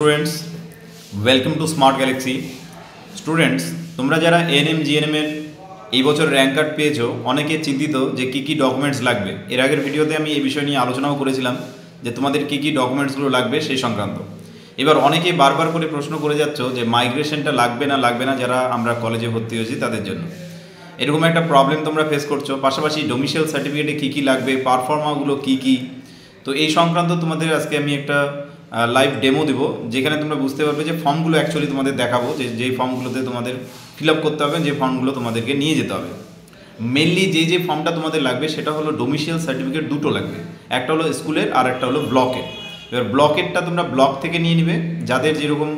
Students, welcome to smart Galaxy. Students, তোমরা যারা ANM GNM এর এই বছর র্যাঙ্ক কার্ড পেয়েছো, অনেকে চিন্তিত যে কী কী ডকুমেন্টস লাগবে। এর আগের ভিডিওতে আমি এই বিষয় নিয়ে আলোচনাও করেছিলাম যে তোমাদের কী কী ডকুমেন্টসগুলো লাগবে সেই সংক্রান্ত। এবার অনেকে বারবার করে প্রশ্ন করে যাচ্ছ যে মাইগ্রেশনটা লাগবে না যারা আমরা কলেজে ভর্তি হয়েছি তাদের জন্য। এরকম একটা প্রবলেম তোমরা ফেস করছো। পাশাপাশি ডোমিসাইল সার্টিফিকেটে কী কী লাগবে, পারফর্মাগুলো কী কী, তো এই সংক্রান্ত তোমাদের আজকে আমি একটা লাইভ ডেমো দেবো, যেখানে তোমরা বুঝতে পারবে যে ফর্মগুলো অ্যাকচুয়ালি তোমাদের দেখাবো, যেই ফর্মগুলোতে তোমাদের ফিল আপ করতে হবে, যে ফর্মগুলো তোমাদেরকে নিয়ে যেতে হবে। মেনলি যে ফর্মটা তোমাদের লাগবে সেটা হলো ডোমিসাইল সার্টিফিকেট, দুটো লাগবে, একটা হলো স্কুলের আর একটা হলো ব্লকের। এবার ব্লকেরটা তোমরা ব্লক থেকে নিয়ে নিবে, যাদের যেরকম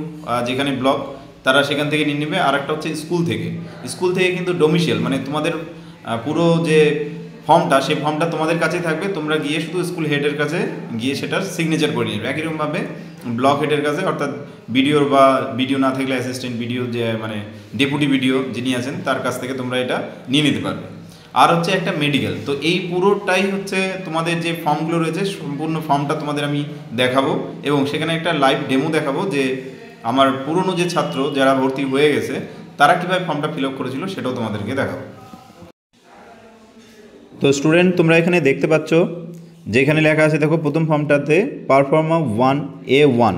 যেখানে ব্লক তারা সেখান থেকে নিয়ে নেবে। আর একটা হচ্ছে স্কুল থেকে কিন্তু ডোমিসাইল মানে তোমাদের পুরো যে ফর্মটা, সেই ফর্মটা তোমাদের কাছেই থাকবে। তোমরা গিয়ে শুধু স্কুল হেডের কাছে গিয়ে সেটার সিগনেচার করে নেবে। একইরকমভাবে ব্লক হেডের কাছে, অর্থাৎ বিডিওর বা বিডিও না থাকলে অ্যাসিস্ট্যান্ট বিডিও, যে মানে ডেপুটি বিডিও যিনি আছেন, তার কাছ থেকে তোমরা এটা নিয়ে নিতে পারবে। আর হচ্ছে একটা মেডিকেল। তো এই পুরোটাই হচ্ছে তোমাদের যে ফর্মগুলো রয়েছে, সম্পূর্ণ ফর্মটা তোমাদের আমি দেখাবো এবং সেখানে একটা লাইভ ডেমো দেখাবো যে আমার পুরনো যে ছাত্র যারা ভর্তি হয়ে গেছে তারা কীভাবে ফর্মটা ফিল আপ করেছিল সেটাও তোমাদেরকে দেখাবো। তো স্টুডেন্ট, তোমরা এখানে দেখতে পাচ্ছ যেখানে লেখা আছে, দেখো প্রথম ফর্মটাতে পারফর্মা 1A1।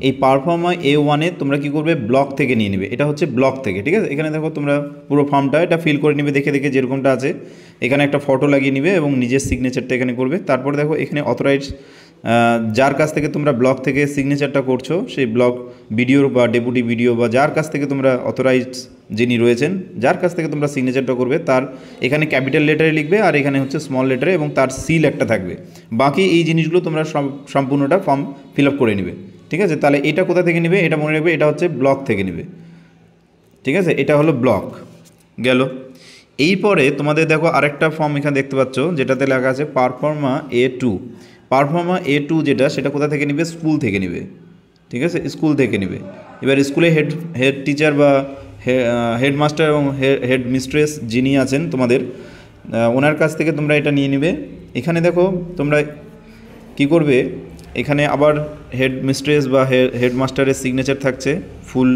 এই পারফর্মা A1-এ তোমরা কি করবে, ব্লক থেকে নিয়ে নেবে। এটা হচ্ছে ব্লক থেকে, ঠিক আছে। এখানে দেখো তোমরা পুরো ফর্মটা এটা ফিল করে নেবে, দেখে যেরকমটা আছে। এখানে একটা ফটো লাগিয়ে নিবে এবং নিজের সিগনেচারটা এখানে করবে। তারপরে দেখো এখানে অথরাইজ, যার কাছ থেকে তোমরা ব্লক থেকে সিগনেচারটা করছো, সেই ব্লক বিডিও বা ডেপুটি বিডিও বা যার কাছ থেকে তোমরা অথরাইজ যিনি রয়েছেন, যার কাছ থেকে তোমরা সিগনেচারটা করবে, তার এখানে ক্যাপিটাল লেটারে লিখবে আর এখানে হচ্ছে স্মল লেটারে, এবং তার সিল একটা থাকবে। বাকি এই জিনিসগুলো তোমরা সম্পূর্ণটা ফর্ম ফিল আপ করে নেবে, ঠিক আছে। তাহলে এটা কোথা থেকে নেবে এটা মনে রাখবে, এটা হচ্ছে ব্লক থেকে নেবে, ঠিক আছে। এটা হলো ব্লক গেল। এরপরে তোমাদের দেখো আরেকটা ফর্ম এখানে দেখতে পাচ্ছ, যেটাতে লেখা আছে পারফর্মা A2। পারফর্মা A2 যেটা, সেটা কোথা থেকে নেবে, স্কুল থেকে নেবে, ঠিক আছে, স্কুল থেকে নেবে। এবার স্কুলে হেড টিচার বা হেডমাস্টার এবং হেড মিস্ট্রেস যিনি আছেন তোমাদের, ওনার কাছ থেকে তোমরা এটা নিয়ে নেবে। এখানে দেখো তোমরা কি করবে, এখানে আবার হেড মিস্ট্রেস বা হেডমাস্টারের সিগনেচার থাকছে, ফুল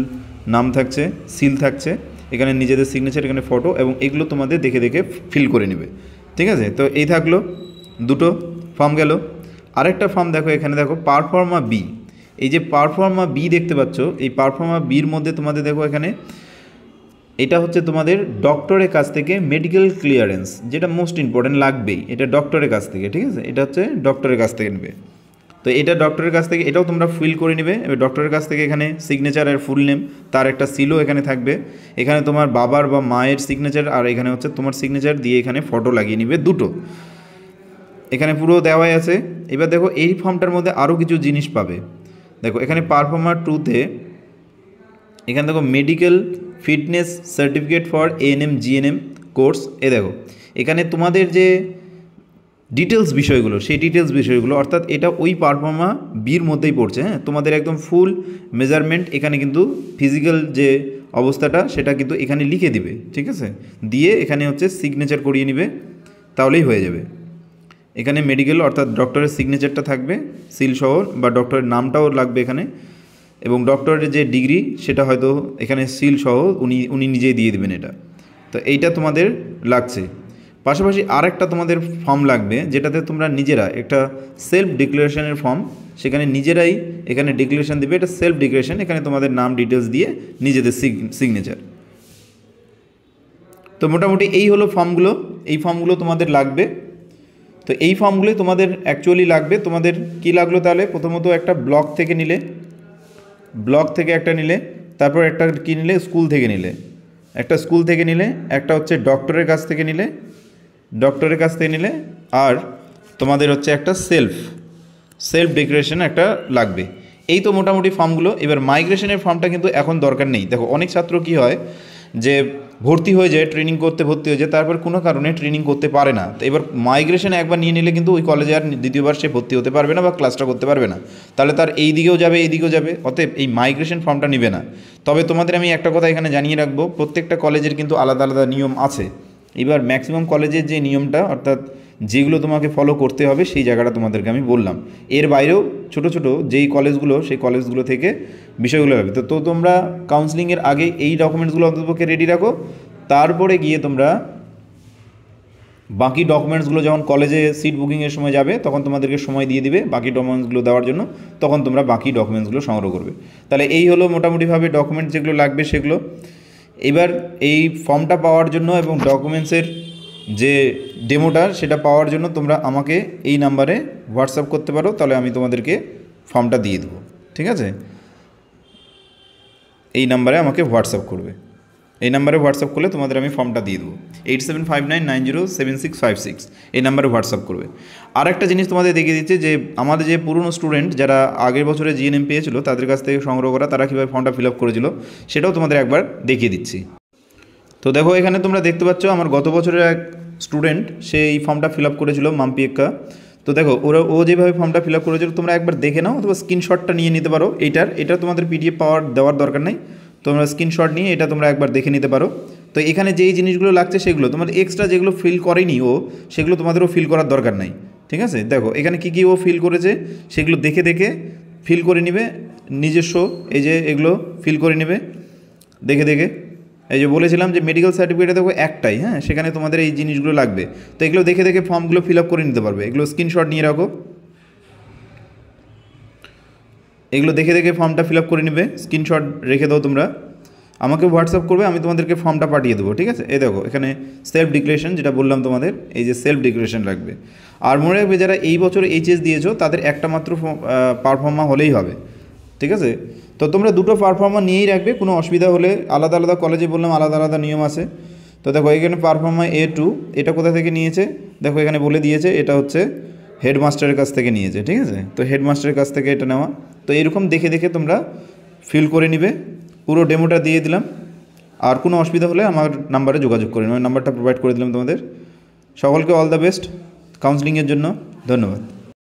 নাম থাকছে, সিল থাকছে, এখানে নিজেদের সিগনেচার, এখানে ফটো, এবং এগুলো তোমাদের দেখে ফিল করে নেবে, ঠিক আছে। তো এই থাকলো দুটো ফর্ম গেল। আরেকটা ফর্ম দেখো, এখানে দেখো পারফর্মা বি। এই যে পারফর্মা বি দেখতে পাচ্ছ, এই পারফর্মা বির মধ্যে তোমাদের দেখো এখানে এটা হচ্ছে তোমাদের ডক্টরের কাছ থেকে মেডিকেল ক্লিয়ারেন্স, যেটা মোস্ট ইম্পর্টেন্ট লাগবেই, এটা ডক্টরের কাছ থেকে, ঠিক আছে। এটা হচ্ছে ডক্টরের কাছ থেকে নেবে। তো এটা ডক্টরের কাছ থেকে, এটাও তোমরা ফিল করে নেবে। এবার ডক্টরের কাছ থেকে এখানে সিগনেচার আর ফুল নেম, তার একটা সিলও এখানে থাকবে। এখানে তোমার বাবার বা মায়ের সিগনেচার, আর এখানে হচ্ছে তোমার সিগনেচার দিয়ে এখানে ফটো লাগিয়ে নিবে দুটো, এখানে পুরো দেওয়াই আছে। এবার দেখো এই ফর্মটার মধ্যে আরও কিছু জিনিস পাবে। দেখো এখানে পারফর্মার 2-তে এখানে দেখো medical fitness certificate for ANM GNM course. দেখো এখানে তোমাদের যে ডিটেলস বিষয়গুলো, সেই ডিটেলস বিষয়গুলো, অর্থাৎ এটা ওই পারফর্মা বির মধ্যেই পড়ছে। হ্যাঁ, তোমাদের একদম ফুল মেজারমেন্ট এখানে কিন্তু ফিজিক্যাল যে অবস্থাটা সেটা কিন্তু এখানে লিখে দিবে, ঠিক আছে। দিয়ে এখানে হচ্ছে সিগনেচার করিয়ে নিবে, তাহলেই হয়ে যাবে। এখানে মেডিকেল অর্থাৎ ডক্টরের সিগনেচারটা থাকবে সিল সহ, বা ডক্টরের নামটাও লাগবে এখানে, এবং ডক্টরের যে ডিগ্রি সেটা হয়তো এখানে সিল সহ উনি নিজেই দিয়ে দেবেন এটা। তো এইটা তোমাদের লাগছে। পাশাপাশি আরেকটা তোমাদের ফর্ম লাগবে, যেটাতে তোমরা নিজেরা একটা সেলফ ডিক্লারেশনের ফর্ম, সেখানে নিজেরাই এখানে ডিক্লারেশন দেবে। এটা সেলফ ডিক্লারেশন, এখানে তোমাদের নাম ডিটেলস দিয়ে নিজেদের সিগনেচার। তো মোটামুটি এই হলো ফর্মগুলো, এই ফর্মগুলো তোমাদের লাগবে। তো এই ফর্মগুলোই তোমাদের অ্যাকচুয়ালি লাগবে। তোমাদের কি লাগলো তাহলে, প্রথমত একটা ব্লক থেকে নিলে, ব্লক থেকে একটা নিলে, তারপর একটা কী নিলে, স্কুল থেকে নিলে, একটা স্কুল থেকে নিলে, একটা হচ্ছে ডক্টরের কাছ থেকে নিলে, ডক্টরের কাছ থেকে নিলে, আর তোমাদের হচ্ছে একটা সেলফ ডিক্লারেশন একটা লাগবে। এই তো মোটামুটি ফর্মগুলো। এবার মাইগ্রেশনের ফর্মটা কিন্তু এখন দরকার নেই। দেখো অনেক ছাত্র কি হয় যে ভর্তি হয়ে যায়, ট্রেনিং করতে ভর্তি হয়ে যায়, তারপর কোনো কারণে ট্রেনিং করতে পারে না। তো এবার মাইগ্রেশনে একবার নিয়ে নিলে কিন্তু ওই কলেজে আর দ্বিতীয়বার সে ভর্তি হতে পারবে না বা ক্লাসটা করতে পারবে না, তাহলে তার এই দিকেও যাবে এই দিকেও যাবে। অতএব এই মাইগ্রেশন ফর্মটা নেবে না। তবে তোমাদের আমি একটা কথা এখানে জানিয়ে রাখবো, প্রত্যেকটা কলেজের কিন্তু আলাদা আলাদা নিয়ম আছে। এবার ম্যাক্সিমাম কলেজের যে নিয়মটা, অর্থাৎ যেগুলো তোমাকে ফলো করতে হবে সেই জায়গাটা তোমাদেরকে আমি বললাম। এর বাইরেও ছোট ছোট যেই কলেজগুলো সেই কলেজগুলো থেকে বিষয়গুলো হবে। তো তোমরা কাউন্সিলিংয়ের আগে এই ডকুমেন্টসগুলো অন্ততপক্ষে রেডি রাখো, তারপরে গিয়ে তোমরা বাকি ডকুমেন্টসগুলো যখন কলেজে সিট বুকিংয়ের সময় যাবে তখন তোমাদেরকে সময় দিয়ে দিবে বাকি ডকুমেন্টসগুলো দেওয়ার জন্য, তখন তোমরা বাকি ডকুমেন্টসগুলো সংগ্রহ করবে। তাহলে এই হলো মোটামুটিভাবে ডকুমেন্টস যেগুলো লাগবে সেগুলো। এবার এই ফর্মটা পাওয়ার জন্য এবং ডকুমেন্টসের যে ডেমোটা সেটা পাওয়ার জন্য তোমরা আমাকে এই নাম্বারে হোয়াটসঅ্যাপ করতে পারো, তাহলে আমি তোমাদেরকে ফর্মটা দিয়ে দেবো। ঠিক আছে, এই নাম্বারে আমাকে হোয়াটসঅ্যাপ করবে, এই নাম্বারে হোয়াটসঅ্যাপ করলে তোমাদের আমি ফর্মটা দিয়ে দেবো। 8759907656 এই নাম্বারে হোয়াটসঅ্যাপ করবে। আর একটা জিনিস তোমাদের দেখিয়ে দিচ্ছে যে আমাদের যে পুরনো স্টুডেন্ট যারা আগের বছরে জিএনএম পেয়েছিল তাদের কাছ থেকে সংগ্রহ করা, তারা কীভাবে ফর্মটা ফিল আপ করেছিল সেটাও তোমাদের একবার দেখিয়ে দিচ্ছি। তো দেখো এখানে তোমরা দেখতে পাচ্ছ আমার গত বছরের এক স্টুডেন্ট সে এই ফর্মটা ফিল আপ করেছিল, মাম্পি এক্কা। তো দেখো ও যেভাবে ফর্মটা ফিল আপ করেছিল তোমরা একবার দেখে নাও, অথবা স্ক্রিনশটটা নিয়ে নিতে পারো। এটা তোমাদের পিডিএফ দেওয়ার দরকার নেই, তোমরা স্ক্রিনশট নিয়ে এটা তোমরা একবার দেখে নিতে পারো। তো এখানে যেই জিনিসগুলো লাগছে সেগুলো তোমার এক্সট্রা যেগুলো ফিল করেনি সেগুলো তোমাদেরও ফিল করার দরকার নাই। ঠিক আছে, দেখো এখানে কী ও ফিল করেছে সেগুলো দেখে দেখে ফিল করে নিবে নিজস্ব, এই যে এগুলো ফিল করে নেবে দেখে দেখে। এই যে বলেছিলাম যে মেডিকেল সার্টিফিকেটে দেখো একটাই, হ্যাঁ, সেখানে তোমাদের এই জিনিসগুলো লাগবে। তো এগুলো দেখে দেখে ফর্মগুলো ফিল আপ করে নিতে পারবে। এগুলো স্ক্রিনশট নিয়ে রাখো, এগুলো দেখে দেখে ফর্মটা ফিল আপ করে নেবে, স্ক্রিনশট রেখে দাও তোমরা, আমাকে হোয়াটসঅ্যাপ করবে, আমি তোমাদেরকে ফর্মটা পাঠিয়ে দেবো। ঠিক আছে, এই দেখো এখানে সেলফ ডিক্লারেশন যেটা বললাম তোমাদের, এই যে সেলফ ডিক্লারেশন লাগবে। আর মনে রাখবে যারা এই বছর এইচএস দিয়েছো তাদের একটা মাত্র পারফর্মা হলেই হবে। ঠিক আছে, তো তোমরা দুটো পারফর্মা নিয়েই রাখবে, কোনো অসুবিধা হলে আলাদা আলাদা কলেজে বললাম আলাদা আলাদা নিয়ম আছে। তো দেখো এখানে পারফর্মা A2 এটা কোথা থেকে নিয়েছে দেখো এখানে বলে দিয়েছে, এটা হচ্ছে হেডমাস্টারের কাছ থেকে নিয়েছে। ঠিক আছে, তো হেডমাস্টারের কাছ থেকে এটা নেওয়া। তো এরকম দেখে দেখে তোমরা ফিল করে নিবে, পুরো ডেমোটা দিয়ে দিলাম। আর কোনো অসুবিধা হলে আমার নাম্বারে যোগাযোগ করে নেবে, নাম্বারটা প্রোভাইড করে দিলাম তোমাদের। সকলকে অল দ্য বেস্ট কাউন্সিলিংয়ের জন্য, ধন্যবাদ।